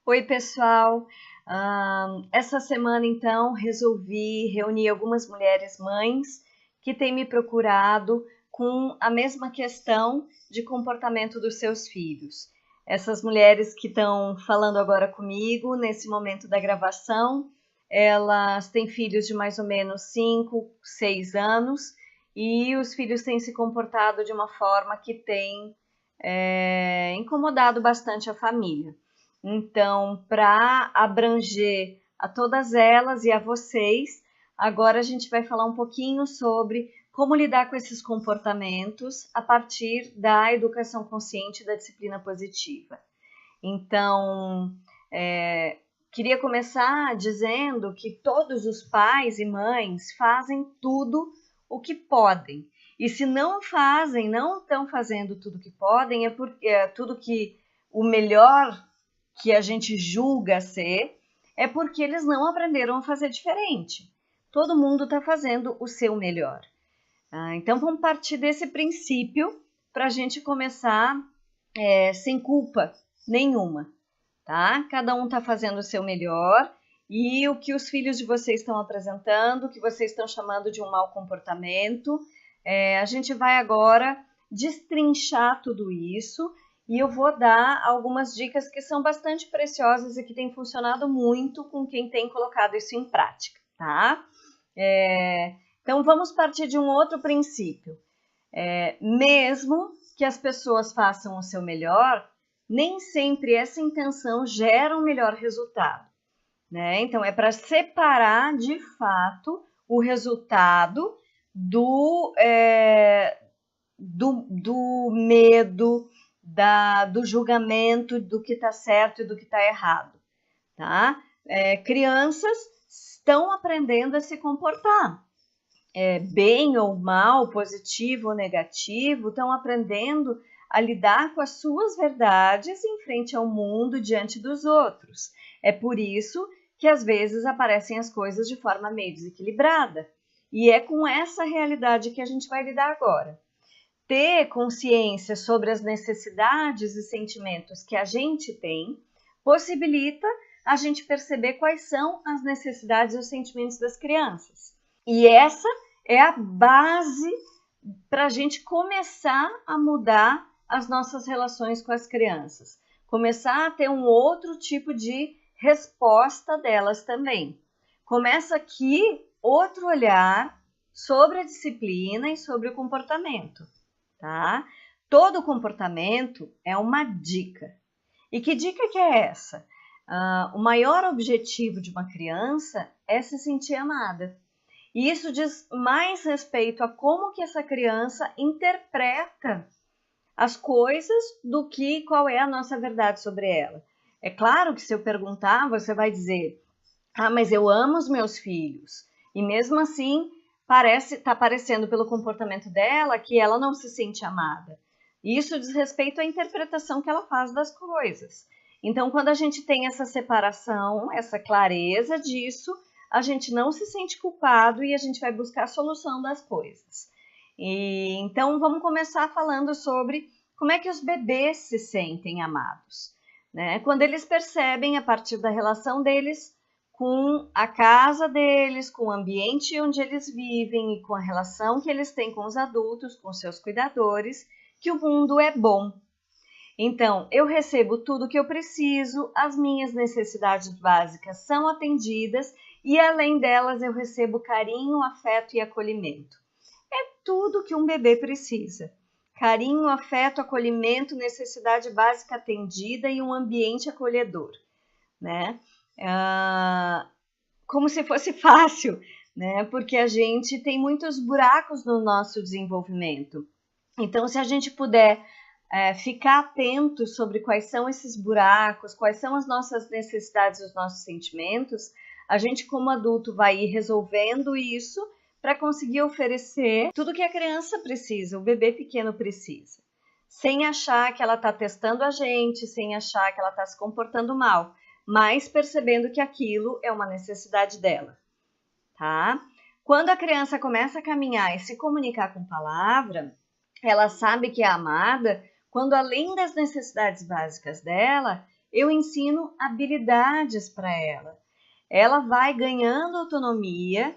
Oi, pessoal! Essa semana, então, resolvi reunir algumas mulheres mães que têm me procurado com a mesma questão de comportamento dos seus filhos. Essas mulheres que estão falando agora comigo, nesse momento da gravação, elas têm filhos de mais ou menos 5, 6 anos e os filhos têm se comportado de uma forma que tem incomodado bastante a família. Então, para abranger a todas elas e a vocês, agora a gente vai falar um pouquinho sobre como lidar com esses comportamentos a partir da educação consciente e da disciplina positiva. Então, queria começar dizendo que todos os pais e mães fazem tudo o que podem. E se não fazem, não estão fazendo tudo o que podem, é porque tudo que o melhor que a gente julga ser, é porque eles não aprenderam a fazer diferente. Todo mundo está fazendo o seu melhor. Então, vamos partir desse princípio para a gente começar sem culpa nenhuma, tá? Cada um está fazendo o seu melhor e o que os filhos de vocês estão apresentando, que vocês estão chamando de um mau comportamento, a gente vai agora destrinchar tudo isso. E eu vou dar algumas dicas que são bastante preciosas e que têm funcionado muito com quem tem colocado isso em prática, tá? Então, vamos partir de um outro princípio. Mesmo que as pessoas façam o seu melhor, nem sempre essa intenção gera um melhor resultado, né? Então, é para separar, de fato, o resultado do medo, do julgamento do que está certo e do que está errado, tá? Crianças estão aprendendo a se comportar, bem ou mal, positivo ou negativo, estão aprendendo a lidar com as suas verdades em frente ao mundo, diante dos outros. É por isso que às vezes aparecem as coisas de forma meio desequilibrada. E é com essa realidade que a gente vai lidar agora. Ter consciência sobre as necessidades e sentimentos que a gente tem possibilita a gente perceber quais são as necessidades e os sentimentos das crianças. E essa é a base para a gente começar a mudar as nossas relações com as crianças. Começar a ter um outro tipo de resposta delas também. Começa aqui outro olhar sobre a disciplina e sobre o comportamento. Tá? Todo comportamento é uma dica. E que dica que é essa? O maior objetivo de uma criança é se sentir amada. E isso diz mais respeito a como que essa criança interpreta as coisas do que qual é a nossa verdade sobre ela. É claro que se eu perguntar, você vai dizer: mas eu amo os meus filhos. E mesmo assim, está parecendo pelo comportamento dela que ela não se sente amada. Isso diz respeito à interpretação que ela faz das coisas. Então, quando a gente tem essa separação, essa clareza disso, a gente não se sente culpado e a gente vai buscar a solução das coisas. Então, vamos começar falando sobre como é que os bebês se sentem amados, né? Quando eles percebem, a partir da relação deles com a casa deles, com o ambiente onde eles vivem e com a relação que eles têm com os adultos, com seus cuidadores, que o mundo é bom. Então, eu recebo tudo o que eu preciso, as minhas necessidades básicas são atendidas e, além delas, eu recebo carinho, afeto e acolhimento. É tudo que um bebê precisa. Carinho, afeto, acolhimento, necessidade básica atendida e um ambiente acolhedor, né? Como se fosse fácil, né? Porque a gente tem muitos buracos no nosso desenvolvimento. Então, se a gente puder ficar atento sobre quais são esses buracos, quais são as nossas necessidades, os nossos sentimentos, a gente, como adulto, vai ir resolvendo isso para conseguir oferecer tudo que a criança precisa, o bebê pequeno precisa, sem achar que ela está testando a gente, sem achar que ela está se comportando mal, mas percebendo que aquilo é uma necessidade dela, tá? Quando a criança começa a caminhar e se comunicar com palavra, ela sabe que é amada quando, além das necessidades básicas dela, eu ensino habilidades para ela. Ela vai ganhando autonomia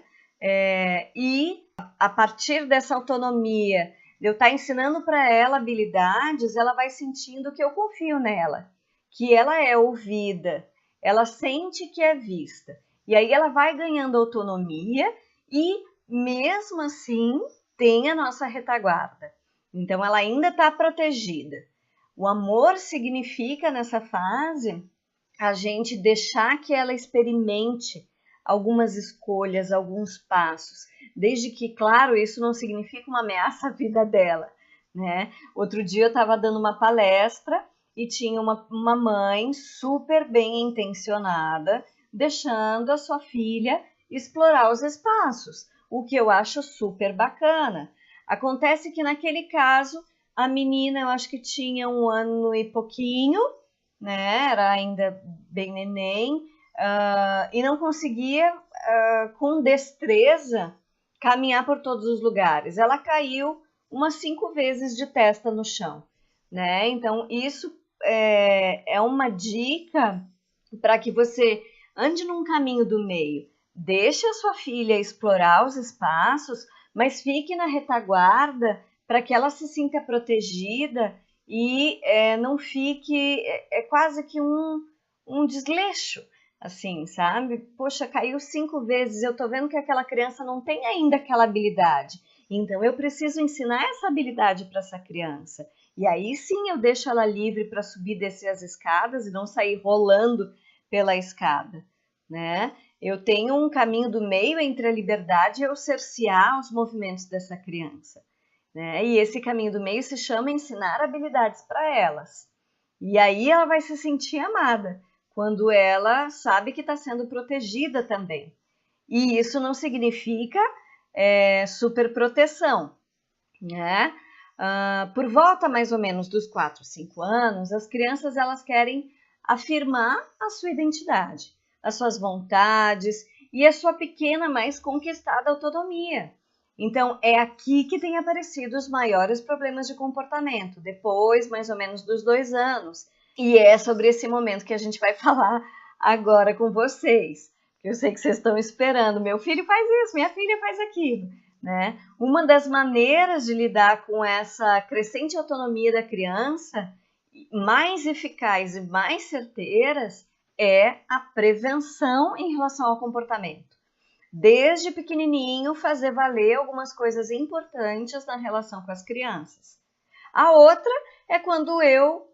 e a partir dessa autonomia, eu estar ensinando para ela habilidades, ela vai sentindo que eu confio nela, que ela é ouvida, ela sente que é vista. E aí ela vai ganhando autonomia e, mesmo assim, tem a nossa retaguarda. Então, ela ainda está protegida. O amor significa, nessa fase, a gente deixar que ela experimente algumas escolhas, alguns passos. Desde que, claro, isso não significa uma ameaça à vida dela, né? Outro dia eu estava dando uma palestra e tinha uma mãe super bem intencionada, deixando a sua filha explorar os espaços, o que eu acho super bacana. Acontece que naquele caso, a menina, eu acho que tinha 1 ano e pouquinho, né? Era ainda bem neném, e não conseguia, com destreza, caminhar por todos os lugares. Ela caiu umas 5 vezes de testa no chão, né? Então, isso é uma dica para que você ande num caminho do meio. Deixe a sua filha explorar os espaços, mas fique na retaguarda para que ela se sinta protegida e não fique quase que um desleixo, assim, sabe? Poxa, caiu 5 vezes, eu tô vendo que aquela criança não tem ainda aquela habilidade, então eu preciso ensinar essa habilidade para essa criança. E aí sim eu deixo ela livre para subir e descer as escadas e não sair rolando pela escada, né? Eu tenho um caminho do meio entre a liberdade e eu cercear os movimentos dessa criança, né? E esse caminho do meio se chama ensinar habilidades para elas. E aí ela vai se sentir amada, quando ela sabe que está sendo protegida também. E isso não significa superproteção, né? Por volta mais ou menos dos 4, 5 anos, as crianças elas querem afirmar a sua identidade, as suas vontades e a sua pequena, mas conquistada autonomia. Então, é aqui que tem aparecido os maiores problemas de comportamento, depois mais ou menos dos 2 anos. E é sobre esse momento que a gente vai falar agora com vocês. Eu sei que vocês estão esperando, meu filho faz isso, minha filha faz aquilo, né? Uma das maneiras de lidar com essa crescente autonomia da criança, mais eficaz e mais certeiras, é a prevenção em relação ao comportamento. Desde pequenininho, fazer valer algumas coisas importantes na relação com as crianças. A outra é quando eu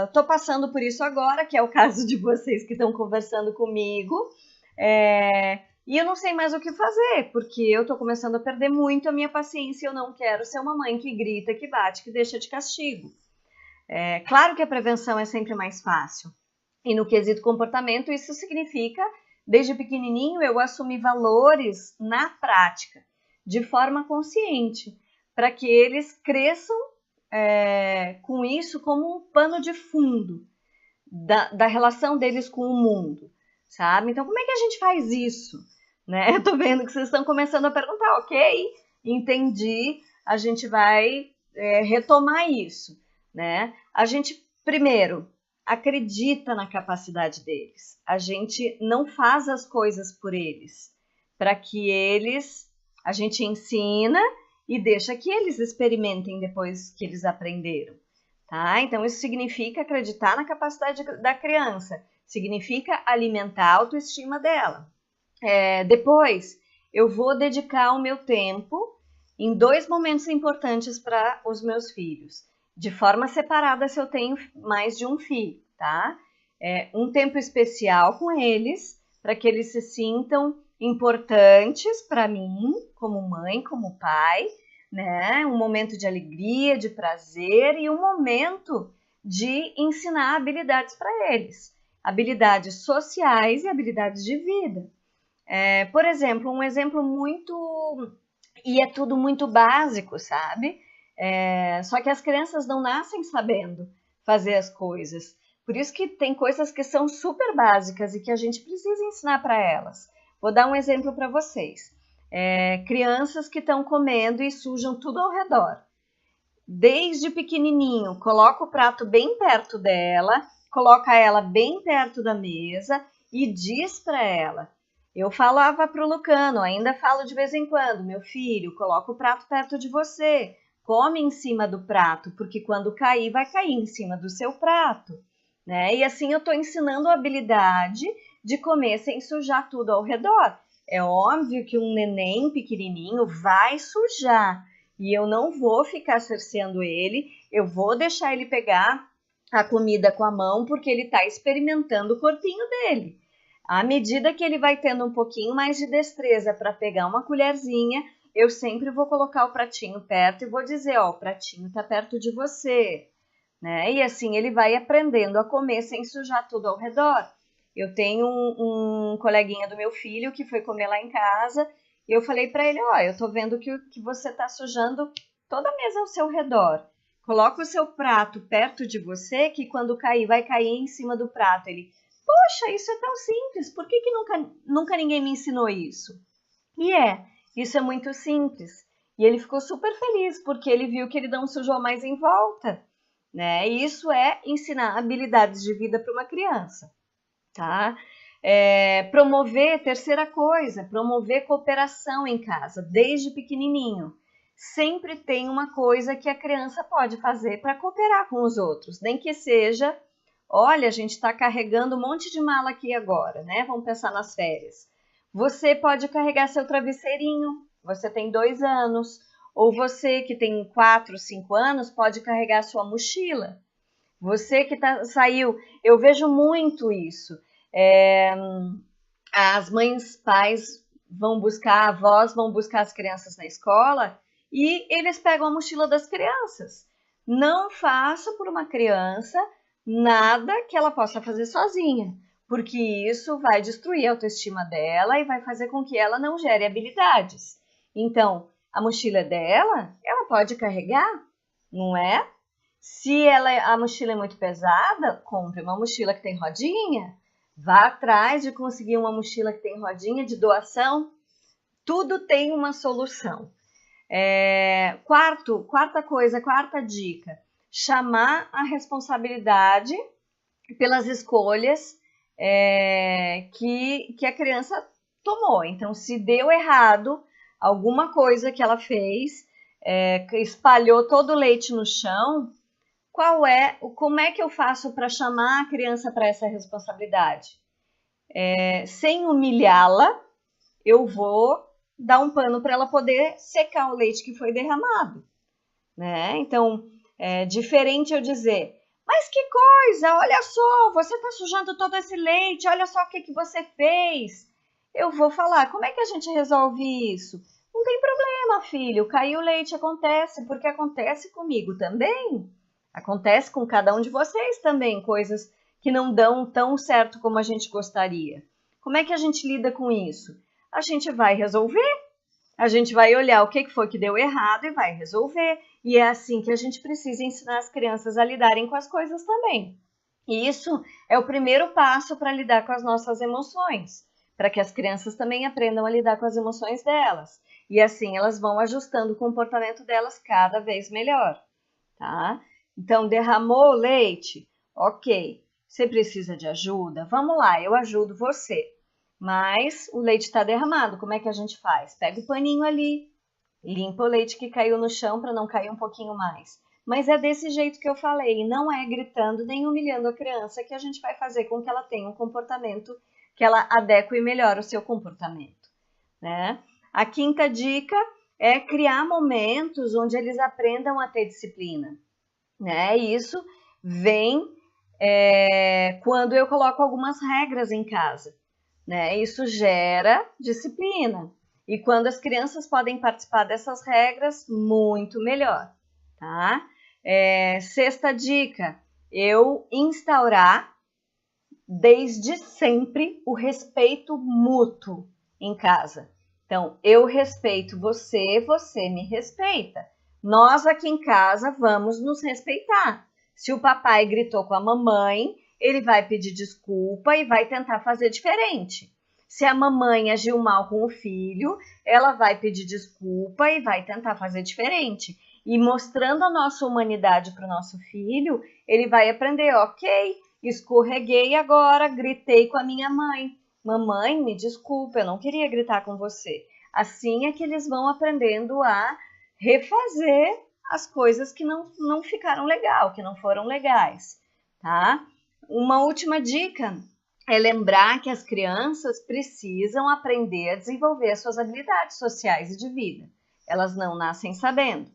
estou passando por isso agora, que é o caso de vocês que estão conversando comigo, e eu não sei mais o que fazer, porque eu estou começando a perder muito a minha paciência e eu não quero ser uma mãe que grita, que bate, que deixa de castigo. Claro que a prevenção é sempre mais fácil. E no quesito comportamento, isso significa, desde pequenininho, eu assumir valores na prática, de forma consciente, para que eles cresçam com isso como um pano de fundo da relação deles com o mundo, sabe? Então, como é que a gente faz isso? Né? Eu tô vendo que vocês estão começando a perguntar, ok, entendi, a gente vai retomar isso, né? A gente, primeiro, acredita na capacidade deles. A gente não faz as coisas por eles, para que a gente ensina e deixa que eles experimentem depois que eles aprenderam, tá? Então, isso significa acreditar na capacidade da criança, significa alimentar a autoestima dela. Depois, eu vou dedicar o meu tempo em 2 momentos importantes para os meus filhos, de forma separada se eu tenho mais de um filho, tá? Um tempo especial com eles, para que eles se sintam importantes para mim, como mãe, como pai, né? Um momento de alegria, de prazer e um momento de ensinar habilidades para eles, habilidades sociais e habilidades de vida. Por exemplo, um exemplo muito... E é tudo muito básico, sabe? Só que as crianças não nascem sabendo fazer as coisas. Por isso que tem coisas que são super básicas e que a gente precisa ensinar para elas. Vou dar um exemplo para vocês. Crianças que estão comendo e sujam tudo ao redor. Desde pequenininho, coloca o prato bem perto dela, coloca ela bem perto da mesa e diz para ela. Eu falava para o Lucano, ainda falo de vez em quando, meu filho, coloca o prato perto de você, come em cima do prato, porque quando cair, vai cair em cima do seu prato, né? E assim eu estou ensinando a habilidade de comer sem sujar tudo ao redor. É óbvio que um neném pequenininho vai sujar e eu não vou ficar cerceando ele, eu vou deixar ele pegar a comida com a mão porque ele está experimentando o corpinho dele. À medida que ele vai tendo um pouquinho mais de destreza para pegar uma colherzinha, eu sempre vou colocar o pratinho perto e vou dizer, ó, o pratinho está perto de você, né? E assim ele vai aprendendo a comer sem sujar tudo ao redor. Eu tenho um coleguinha do meu filho que foi comer lá em casa e eu falei para ele, ó, eu tô vendo que você está sujando toda a mesa ao seu redor. Coloca o seu prato perto de você que quando cair, vai cair em cima do prato. Ele, poxa, isso é tão simples, por que nunca ninguém me ensinou isso? E isso é muito simples. E ele ficou super feliz, porque ele viu que ele não sujou mais em volta, né? E isso é ensinar habilidades de vida para uma criança, tá? Terceira coisa, promover cooperação em casa, desde pequenininho. Sempre tem uma coisa que a criança pode fazer para cooperar com os outros, nem que seja, olha, a gente está carregando um monte de mala aqui agora, né? Vamos pensar nas férias. Você pode carregar seu travesseirinho, você tem 2 anos, ou você que tem 4, 5 anos pode carregar sua mochila. Você que saiu, eu vejo muito isso. As mães, pais vão buscar, avós vão buscar as crianças na escola e eles pegam a mochila das crianças. Não faça por uma criança nada que ela possa fazer sozinha, porque isso vai destruir a autoestima dela e vai fazer com que ela não gere habilidades. Então, a mochila é dela, ela pode carregar, não é? Se a mochila é muito pesada, compre uma mochila que tem rodinha. Vá atrás de conseguir uma mochila que tem rodinha de doação. Tudo tem uma solução. Quarta dica. Chamar a responsabilidade pelas escolhas que a criança tomou. Então, se deu errado alguma coisa que ela fez, espalhou todo o leite no chão, como é que eu faço para chamar a criança para essa responsabilidade? Sem humilhá-la, eu vou dar um pano para ela poder secar o leite que foi derramado, né? Então, é diferente eu dizer, mas que coisa, olha só, você está sujando todo esse leite, olha só o que você fez. Eu vou falar, como é que a gente resolve isso? Não tem problema, filho, caiu o leite, acontece, porque acontece comigo também. Acontece com cada um de vocês também, coisas que não dão tão certo como a gente gostaria. Como é que a gente lida com isso? A gente vai resolver, a gente vai olhar o que foi que deu errado e vai resolver. E é assim que a gente precisa ensinar as crianças a lidarem com as coisas também. E isso é o primeiro passo para lidar com as nossas emoções, para que as crianças também aprendam a lidar com as emoções delas. E assim elas vão ajustando o comportamento delas cada vez melhor, tá? Então, derramou o leite? Ok. Você precisa de ajuda? Vamos lá, eu ajudo você. Mas o leite está derramado, como é que a gente faz? Pega o paninho ali, limpa o leite que caiu no chão para não cair um pouquinho mais. Mas é desse jeito que eu falei, não é gritando nem humilhando a criança que a gente vai fazer com que ela tenha um comportamento, que ela adeque melhor o seu comportamento, né? A quinta dica é criar momentos onde eles aprendam a ter disciplina, né? Isso vem quando eu coloco algumas regras em casa, né? Isso gera disciplina. E quando as crianças podem participar dessas regras, muito melhor, tá? Sexta dica, eu instaurar desde sempre o respeito mútuo em casa. Então, eu respeito você, você me respeita. Nós aqui em casa vamos nos respeitar. Se o papai gritou com a mamãe, ele vai pedir desculpa e vai tentar fazer diferente. Se a mamãe agiu mal com o filho, ela vai pedir desculpa e vai tentar fazer diferente. E mostrando a nossa humanidade para o nosso filho, ele vai aprender, ok, escorreguei agora, gritei com a minha mãe. Mamãe, me desculpa, eu não queria gritar com você. Assim é que eles vão aprendendo a refazer as coisas que não ficaram legal, que não foram legais, tá? Uma última dica é lembrar que as crianças precisam aprender a desenvolver as suas habilidades sociais e de vida. Elas não nascem sabendo.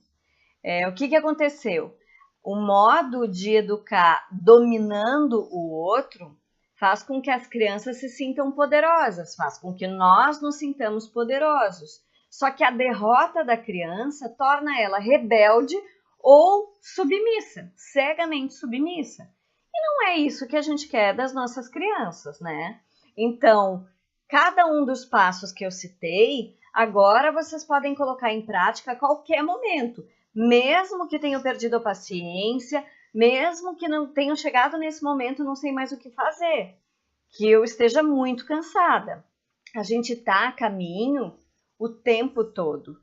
O que aconteceu? O modo de educar dominando o outro faz com que as crianças se sintam poderosas, faz com que nós nos sintamos poderosos. Só que a derrota da criança torna ela rebelde ou submissa, cegamente submissa. E não é isso que a gente quer das nossas crianças, né? Então, cada um dos passos que eu citei, agora vocês podem colocar em prática a qualquer momento, mesmo que tenham perdido a paciência, mesmo que não tenham chegado nesse momento, não sei mais o que fazer, que eu esteja muito cansada. A gente está a caminho o tempo todo.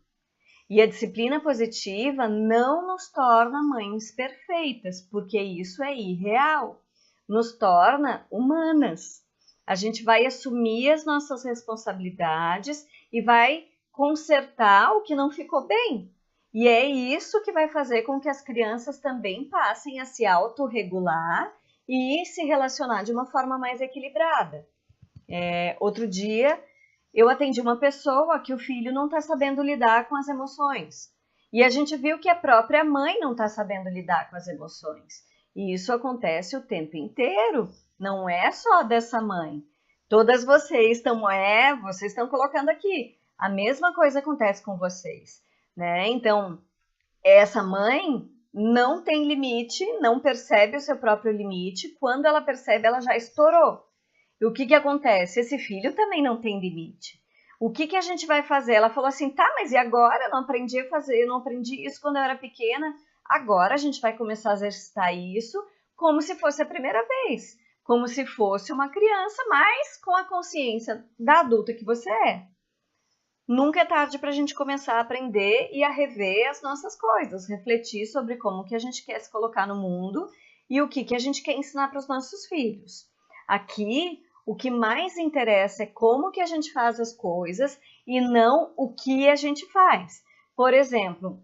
E a disciplina positiva não nos torna mães perfeitas, porque isso é irreal. Nos torna humanas. A gente vai assumir as nossas responsabilidades e vai consertar o que não ficou bem. E é isso que vai fazer com que as crianças também passem a se autorregular e se relacionar de uma forma mais equilibrada. Outro dia, eu atendi uma pessoa que o filho não está sabendo lidar com as emoções. E a gente viu que a própria mãe não está sabendo lidar com as emoções. E isso acontece o tempo inteiro, não é só dessa mãe. Todas vocês estão colocando aqui. A mesma coisa acontece com vocês, né? Então, essa mãe não tem limite, não percebe o seu próprio limite. Quando ela percebe, ela já estourou. E o que acontece? Esse filho também não tem limite. O que a gente vai fazer? Ela falou assim, tá, mas e agora? Eu não aprendi a fazer, eu não aprendi isso quando eu era pequena. Agora a gente vai começar a exercitar isso como se fosse a primeira vez. Como se fosse uma criança, mas com a consciência da adulta que você é. Nunca é tarde para a gente começar a aprender e a rever as nossas coisas, refletir sobre como que a gente quer se colocar no mundo e o que a gente quer ensinar para os nossos filhos. Aqui, o que mais interessa é como que a gente faz as coisas e não o que a gente faz. Por exemplo,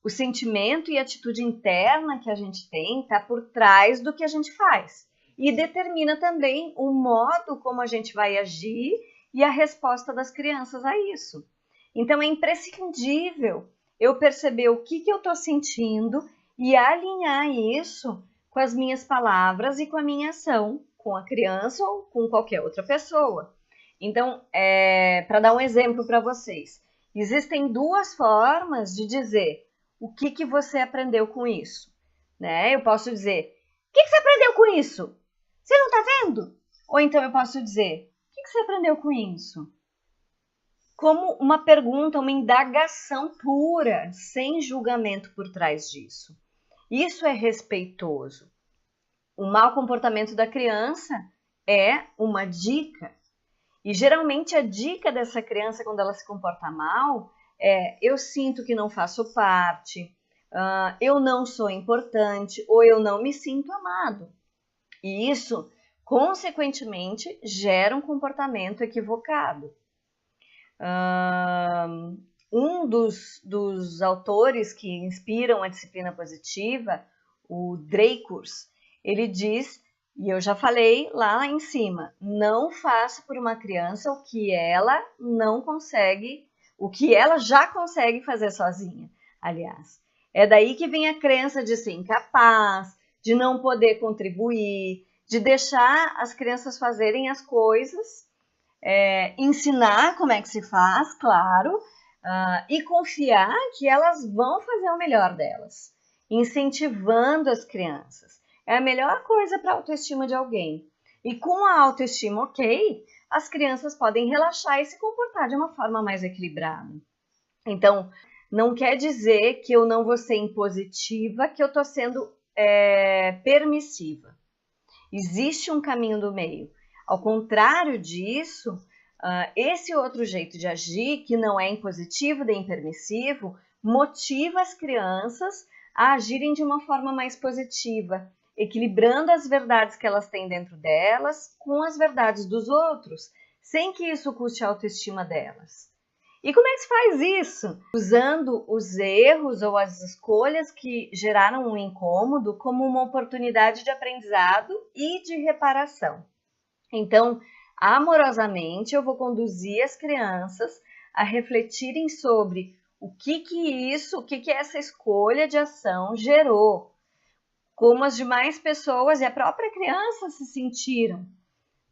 o sentimento e a atitude interna que a gente tem está por trás do que a gente faz e determina também o modo como a gente vai agir e a resposta das crianças a isso. Então, é imprescindível eu perceber o que eu estou sentindo e alinhar isso com as minhas palavras e com a minha ação, com a criança ou com qualquer outra pessoa. Então, para dar um exemplo para vocês, existem duas formas de dizer o que você aprendeu com isso. Né? Eu posso dizer, o que você aprendeu com isso? Você não está vendo? Ou então eu posso dizer, o que você aprendeu com isso? Como uma pergunta, uma indagação pura, sem julgamento por trás disso. Isso é respeitoso. O mau comportamento da criança é uma dica. E geralmente a dica dessa criança quando ela se comporta mal é eu sinto que não faço parte, eu não sou importante ou eu não me sinto amado. E isso, consequentemente, gera um comportamento equivocado. Um dos autores que inspiram a disciplina positiva, o Dreikurs, ele diz, e eu já falei lá em cima, não faça por uma criança o que ela não consegue, o que ela já consegue fazer sozinha, aliás. É daí que vem a crença de ser incapaz, de não poder contribuir, de deixar as crianças fazerem as coisas, ensinar como é que se faz, claro, e confiar que elas vão fazer o melhor delas, incentivando as crianças. É a melhor coisa para a autoestima de alguém. E com a autoestima ok, as crianças podem relaxar e se comportar de uma forma mais equilibrada. Então, não quer dizer que eu não vou ser impositiva, que eu estou sendo permissiva. Existe um caminho do meio. Ao contrário disso, esse outro jeito de agir, que não é impositivo nem permissivo, motiva as crianças a agirem de uma forma mais positiva, equilibrando as verdades que elas têm dentro delas com as verdades dos outros, sem que isso custe a autoestima delas. E como é que se faz isso? Usando os erros ou as escolhas que geraram um incômodo como uma oportunidade de aprendizado e de reparação. Então, amorosamente, eu vou conduzir as crianças a refletirem sobre o que essa escolha de ação gerou, como as demais pessoas e a própria criança se sentiram,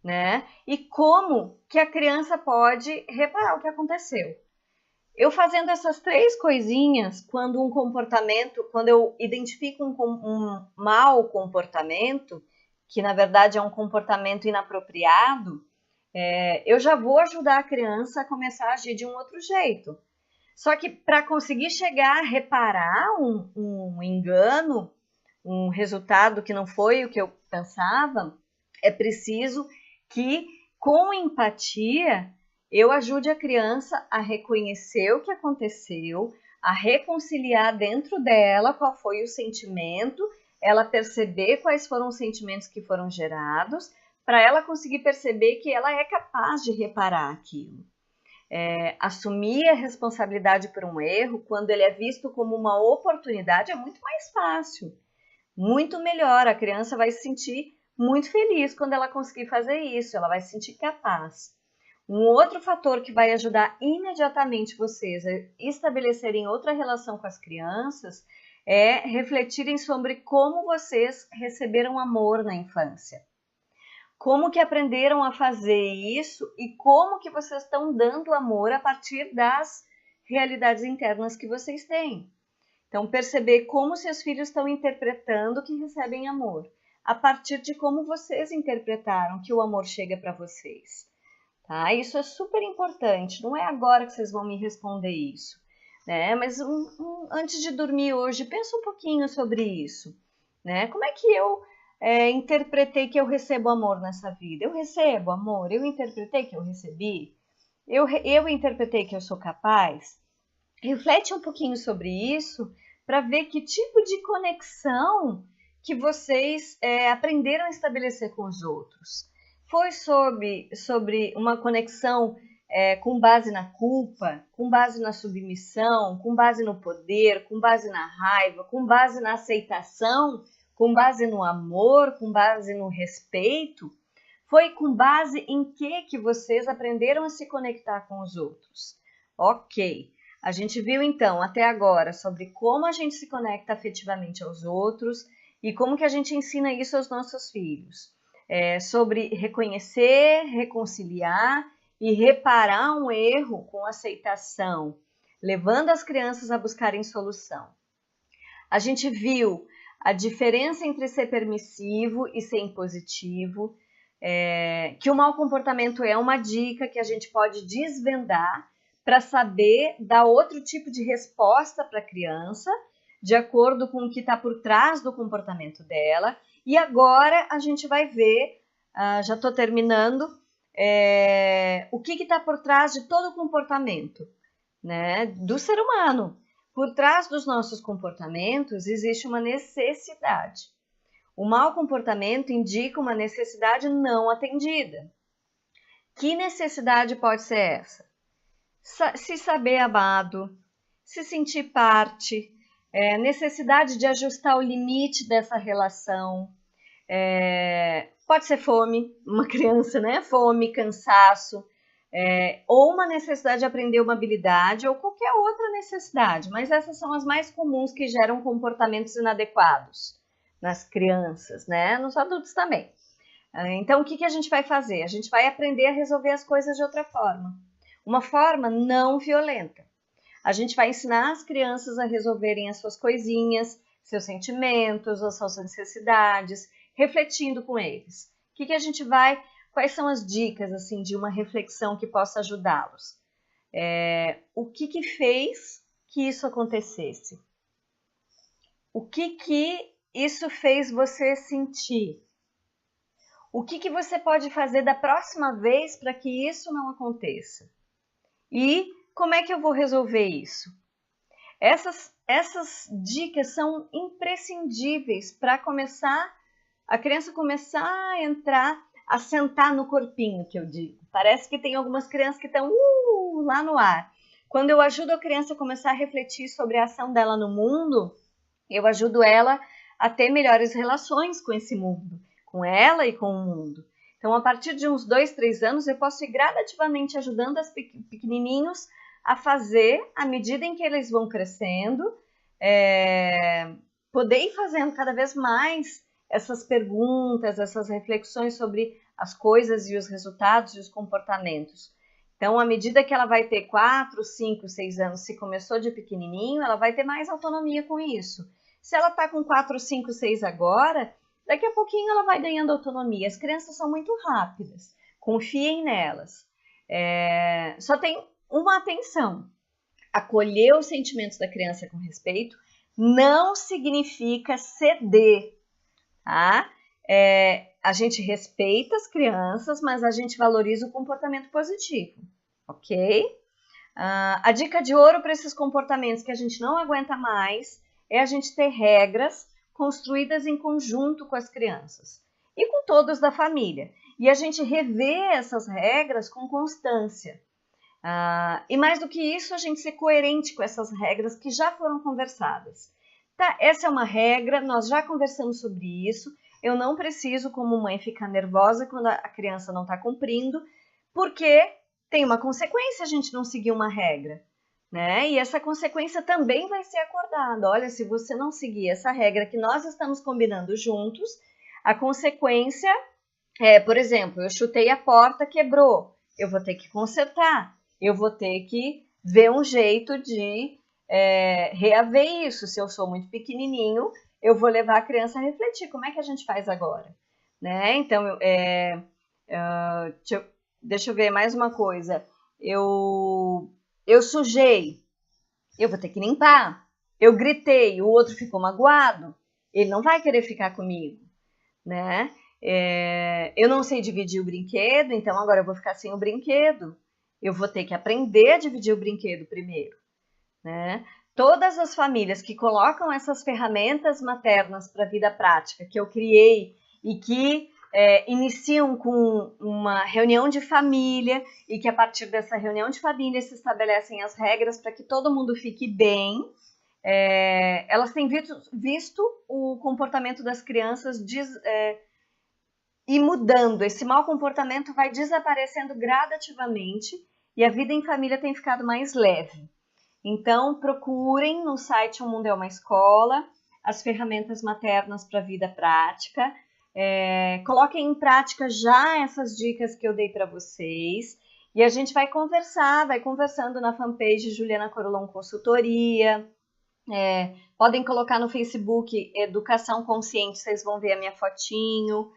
né? E como que a criança pode reparar o que aconteceu. Eu fazendo essas 3 coisinhas, quando eu identifico um mau comportamento, que na verdade é um comportamento inapropriado, eu já vou ajudar a criança a começar a agir de um outro jeito. Só que para conseguir chegar a reparar um engano, um resultado que não foi o que eu pensava, é preciso que, com empatia, eu ajude a criança a reconhecer o que aconteceu, a reconciliar dentro dela qual foi o sentimento, ela perceber quais foram os sentimentos que foram gerados, para ela conseguir perceber que ela é capaz de reparar aquilo. Assumir a responsabilidade por um erro, quando ele é visto como uma oportunidade, é muito mais fácil, muito melhor. A criança vai se sentir muito feliz quando ela conseguir fazer isso, ela vai se sentir capaz. Um outro fator que vai ajudar imediatamente vocês a estabelecerem outra relação com as crianças é refletirem sobre como vocês receberam amor na infância. Como que aprenderam a fazer isso e como que vocês estão dando amor a partir das realidades internas que vocês têm. Então, perceber como seus filhos estão interpretando que recebem amor, a partir de como vocês interpretaram que o amor chega para vocês. Tá? Isso é super importante, não é agora que vocês vão me responder isso, né? Mas antes de dormir hoje, pensa um pouquinho sobre isso, né? Como é que eu interpretei que eu recebo amor nessa vida? Eu recebo amor? Eu interpretei que eu recebi? Eu interpretei que eu sou capaz? Reflete um pouquinho sobre isso para ver que tipo de conexão que vocês aprenderam a estabelecer com os outros. Foi sobre uma conexão com base na culpa, com base na submissão, com base no poder, com base na raiva, com base na aceitação, com base no amor, com base no respeito? Foi com base em que vocês aprenderam a se conectar com os outros? Ok. A gente viu então até agora sobre como a gente se conecta afetivamente aos outros e como que a gente ensina isso aos nossos filhos. Sobre reconhecer, reconciliar e reparar um erro com aceitação, levando as crianças a buscarem solução. A gente viu a diferença entre ser permissivo e ser impositivo, que o mau comportamento é uma dica que a gente pode desvendar para saber dar outro tipo de resposta para a criança, de acordo com o que está por trás do comportamento dela. E agora a gente vai ver, já estou terminando, o que está por trás de todo o comportamento, né, do ser humano. Por trás dos nossos comportamentos existe uma necessidade. O mau comportamento indica uma necessidade não atendida. Que necessidade pode ser essa? Se saber amado, se sentir parte, necessidade de ajustar o limite dessa relação. Pode ser fome, uma criança, né? Fome, cansaço, ou uma necessidade de aprender uma habilidade, ou qualquer outra necessidade. Mas essas são as mais comuns que geram comportamentos inadequados nas crianças, né? Nos adultos também. Então, o que a gente vai fazer? A gente vai aprender a resolver as coisas de outra forma. Uma forma não violenta. A gente vai ensinar as crianças a resolverem as suas coisinhas, seus sentimentos, as suas necessidades, refletindo com eles. Quais são as dicas assim de uma reflexão que possa ajudá-los? O que fez que isso acontecesse? O que isso fez você sentir? O que você pode fazer da próxima vez para que isso não aconteça? E como é que eu vou resolver isso? Essas dicas são imprescindíveis para começar a criança começar a entrar, a sentar no corpinho, que eu digo. Parece que tem algumas crianças que estão lá no ar. Quando eu ajudo a criança a começar a refletir sobre a ação dela no mundo, eu ajudo ela a ter melhores relações com esse mundo, com ela e com o mundo. Então, a partir de uns 2, 3 anos, eu posso ir gradativamente ajudando os pequenininhos a fazer, à medida em que eles vão crescendo, poder ir fazendo cada vez mais essas perguntas, essas reflexões sobre as coisas e os resultados e os comportamentos. Então, à medida que ela vai ter 4, 5, 6 anos, se começou de pequenininho, ela vai ter mais autonomia com isso. Se ela está com 4, 5, 6 agora, daqui a pouquinho ela vai ganhando autonomia. As crianças são muito rápidas, confiem nelas. Só tem uma atenção. Acolher os sentimentos da criança com respeito não significa ceder, tá? A gente respeita as crianças, mas a gente valoriza o comportamento positivo, ok? A dica de ouro para esses comportamentos que a gente não aguenta mais é a gente ter regras construídas em conjunto com as crianças e com todos da família. E a gente rever essas regras com constância. E mais do que isso, a gente ser coerente com essas regras que já foram conversadas. Tá, essa é uma regra, nós já conversamos sobre isso. Eu não preciso, como mãe, ficar nervosa quando a criança não está cumprindo, porque tem uma consequência a gente não seguir uma regra, né? E essa consequência também vai ser acordada. Olha, se você não seguir essa regra que nós estamos combinando juntos, a consequência é, por exemplo, eu chutei a porta, quebrou. Eu vou ter que consertar. Eu vou ter que ver um jeito de reaver isso. Se eu sou muito pequenininho, eu vou levar a criança a refletir. Como é que a gente faz agora? Né? Então, deixa eu ver mais uma coisa. Eu sujei. Eu vou ter que limpar. Eu gritei, o outro ficou magoado. Ele não vai querer ficar comigo, né? Eu não sei dividir o brinquedo, então agora eu vou ficar sem o brinquedo. Eu vou ter que aprender a dividir o brinquedo primeiro, né? Todas as famílias que colocam essas ferramentas maternas para a vida prática que eu criei e que iniciam com uma reunião de família e que a partir dessa reunião de família se estabelecem as regras para que todo mundo fique bem, elas têm visto o comportamento das crianças ir mudando. Esse mau comportamento vai desaparecendo gradativamente e a vida em família tem ficado mais leve. Então, procurem no site O Mundo é uma Escola as ferramentas maternas para a vida prática. Coloquem em prática já essas dicas que eu dei para vocês. E a gente vai conversando na fanpage Juliana Corolon Consultoria. Podem colocar no Facebook Educação Consciente, vocês vão ver a minha fotinho.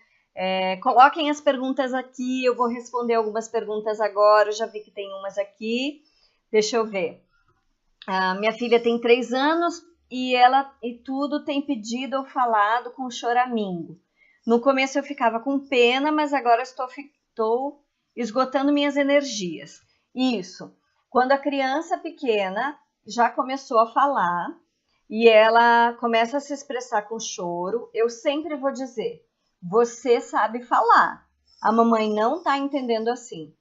Coloquem as perguntas aqui, eu vou responder algumas perguntas agora, eu já vi que tem umas aqui. Deixa eu ver. Minha filha tem 3 anos e tudo tem pedido ou falado com choramingo. No começo eu ficava com pena, mas agora estou esgotando minhas energias. Isso. Quando a criança pequena já começou a falar e ela começa a se expressar com choro, eu sempre vou dizer: você sabe falar, a mamãe não está entendendo assim.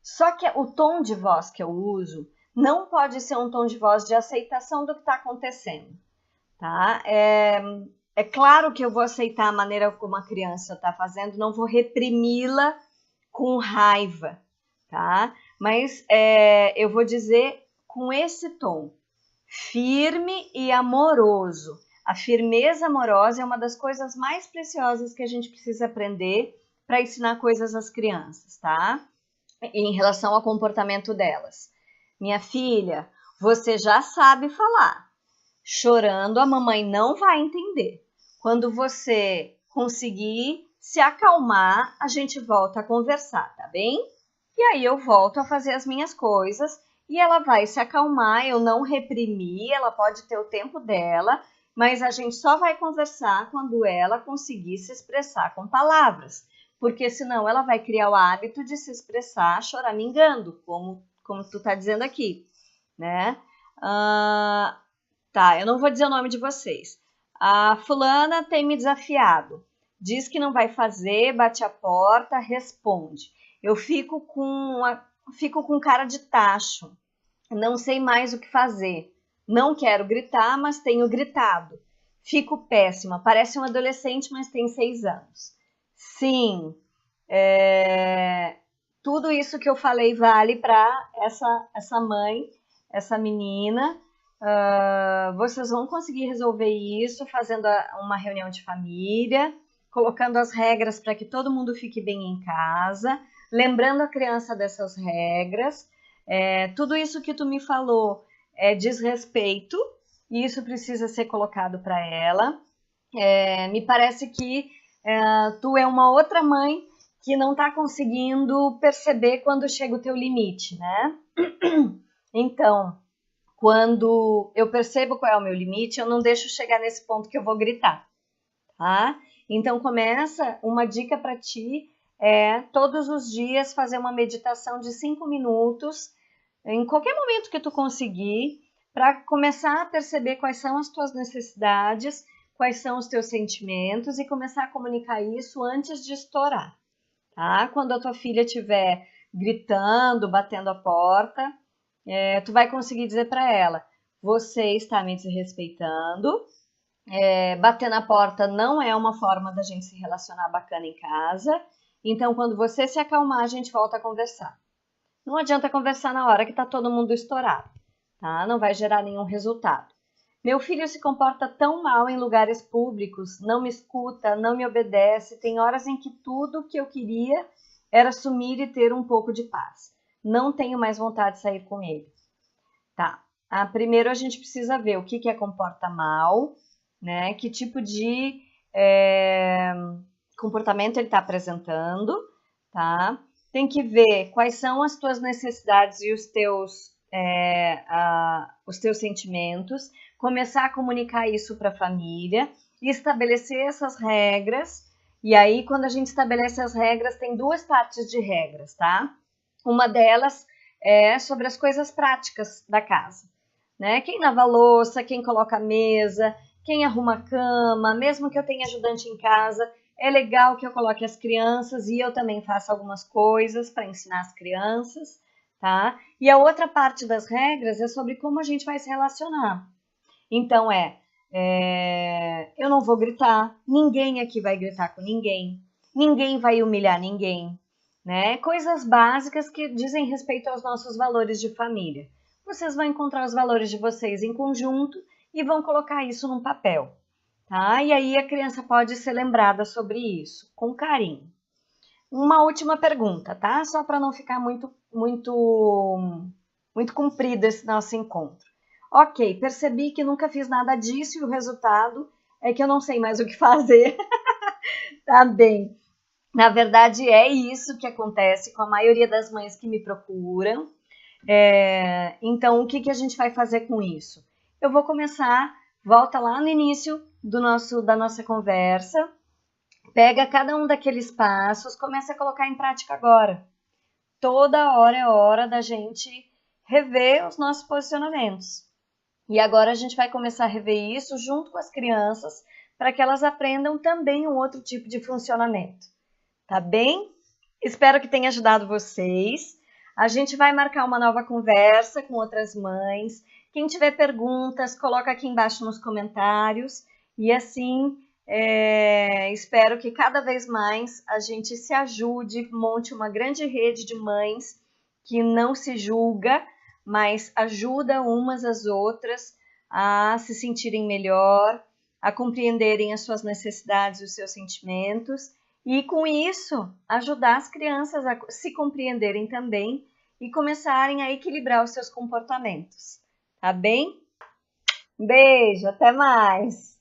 Só que o tom de voz que eu uso não pode ser um tom de voz de aceitação do que está acontecendo, tá? É claro que eu vou aceitar a maneira como a criança está fazendo, não vou reprimi-la com raiva, tá? Mas eu vou dizer com esse tom, firme e amoroso. A firmeza amorosa é uma das coisas mais preciosas que a gente precisa aprender para ensinar coisas às crianças, tá? Em relação ao comportamento delas. Minha filha, você já sabe falar. Chorando, a mamãe não vai entender. Quando você conseguir se acalmar, a gente volta a conversar, tá bem? E aí eu volto a fazer as minhas coisas e ela vai se acalmar. Eu não reprimi, ela pode ter o tempo dela, mas a gente só vai conversar quando ela conseguir se expressar com palavras, porque senão ela vai criar o hábito de se expressar choramingando, como tu tá dizendo aqui, né? Tá, eu não vou dizer o nome de vocês. A fulana tem me desafiado. diz que não vai fazer, bate a porta, responde. Eu fico com cara de tacho, não sei mais o que fazer. Não quero gritar, mas tenho gritado. Fico péssima, parece um adolescente, mas tem 6 anos. Sim, tudo isso que eu falei vale para essa mãe, essa menina. Vocês vão conseguir resolver isso fazendo uma reunião de família, colocando as regras para que todo mundo fique bem em casa, lembrando a criança dessas regras. Tudo isso que tu me falou é desrespeito, e isso precisa ser colocado para ela. Me parece que tu é uma outra mãe que não está conseguindo perceber quando chega o teu limite, né? Então, quando eu percebo qual é o meu limite, eu não deixo chegar nesse ponto que eu vou gritar, tá? Então, começa, uma dica para ti todos os dias fazer uma meditação de 5 minutos, em qualquer momento que tu conseguir, para começar a perceber quais são as tuas necessidades, quais são os teus sentimentos e começar a comunicar isso antes de estourar, tá? Quando a tua filha estiver gritando, batendo a porta, tu vai conseguir dizer para ela: você está me desrespeitando, bater na porta não é uma forma da gente se relacionar bacana em casa, então quando você se acalmar, a gente volta a conversar. Não adianta conversar na hora que está todo mundo estourado, tá? Não vai gerar nenhum resultado. Meu filho se comporta tão mal em lugares públicos, não me escuta, não me obedece, tem horas em que tudo que eu queria era sumir e ter um pouco de paz. Não tenho mais vontade de sair com ele. Tá. Primeiro a gente precisa ver o que comporta mal, né? Que tipo de comportamento ele está apresentando, tá? Tem que ver quais são as tuas necessidades e os teus sentimentos, começar a comunicar isso para a família e estabelecer essas regras. E aí, quando a gente estabelece as regras, tem 2 partes de regras, tá? Uma delas é sobre as coisas práticas da casa, né? Quem lava a louça, quem coloca a mesa, quem arruma a cama, mesmo que eu tenha ajudante em casa, é legal que eu coloque as crianças e eu também faça algumas coisas para ensinar as crianças, tá? E a outra parte das regras é sobre como a gente vai se relacionar. Então eu não vou gritar, ninguém aqui vai gritar com ninguém vai humilhar ninguém, né? Coisas básicas que dizem respeito aos nossos valores de família. Vocês vão encontrar os valores de vocês em conjunto e vão colocar isso num papel, tá? E aí a criança pode ser lembrada sobre isso, com carinho. Uma última pergunta, tá? Só para não ficar muito comprido esse nosso encontro. Ok, percebi que nunca fiz nada disso e o resultado é que eu não sei mais o que fazer. Tá bem. Na verdade, é isso que acontece com a maioria das mães que me procuram. Então, o que a gente vai fazer com isso? Eu vou começar, volta lá no início da nossa conversa, pega cada um daqueles passos, começa a colocar em prática agora. Toda hora é hora da gente rever os nossos posicionamentos. E agora a gente vai começar a rever isso junto com as crianças, para que elas aprendam também um outro tipo de funcionamento. Tá bem? Espero que tenha ajudado vocês. A gente vai marcar uma nova conversa com outras mães. Quem tiver perguntas, coloca aqui embaixo nos comentários. E assim, espero que cada vez mais a gente se ajude, monte uma grande rede de mães que não se julga, mas ajuda umas às outras a se sentirem melhor, a compreenderem as suas necessidades e os seus sentimentos, e com isso ajudar as crianças a se compreenderem também e começarem a equilibrar os seus comportamentos. Tá bem? Beijo, até mais!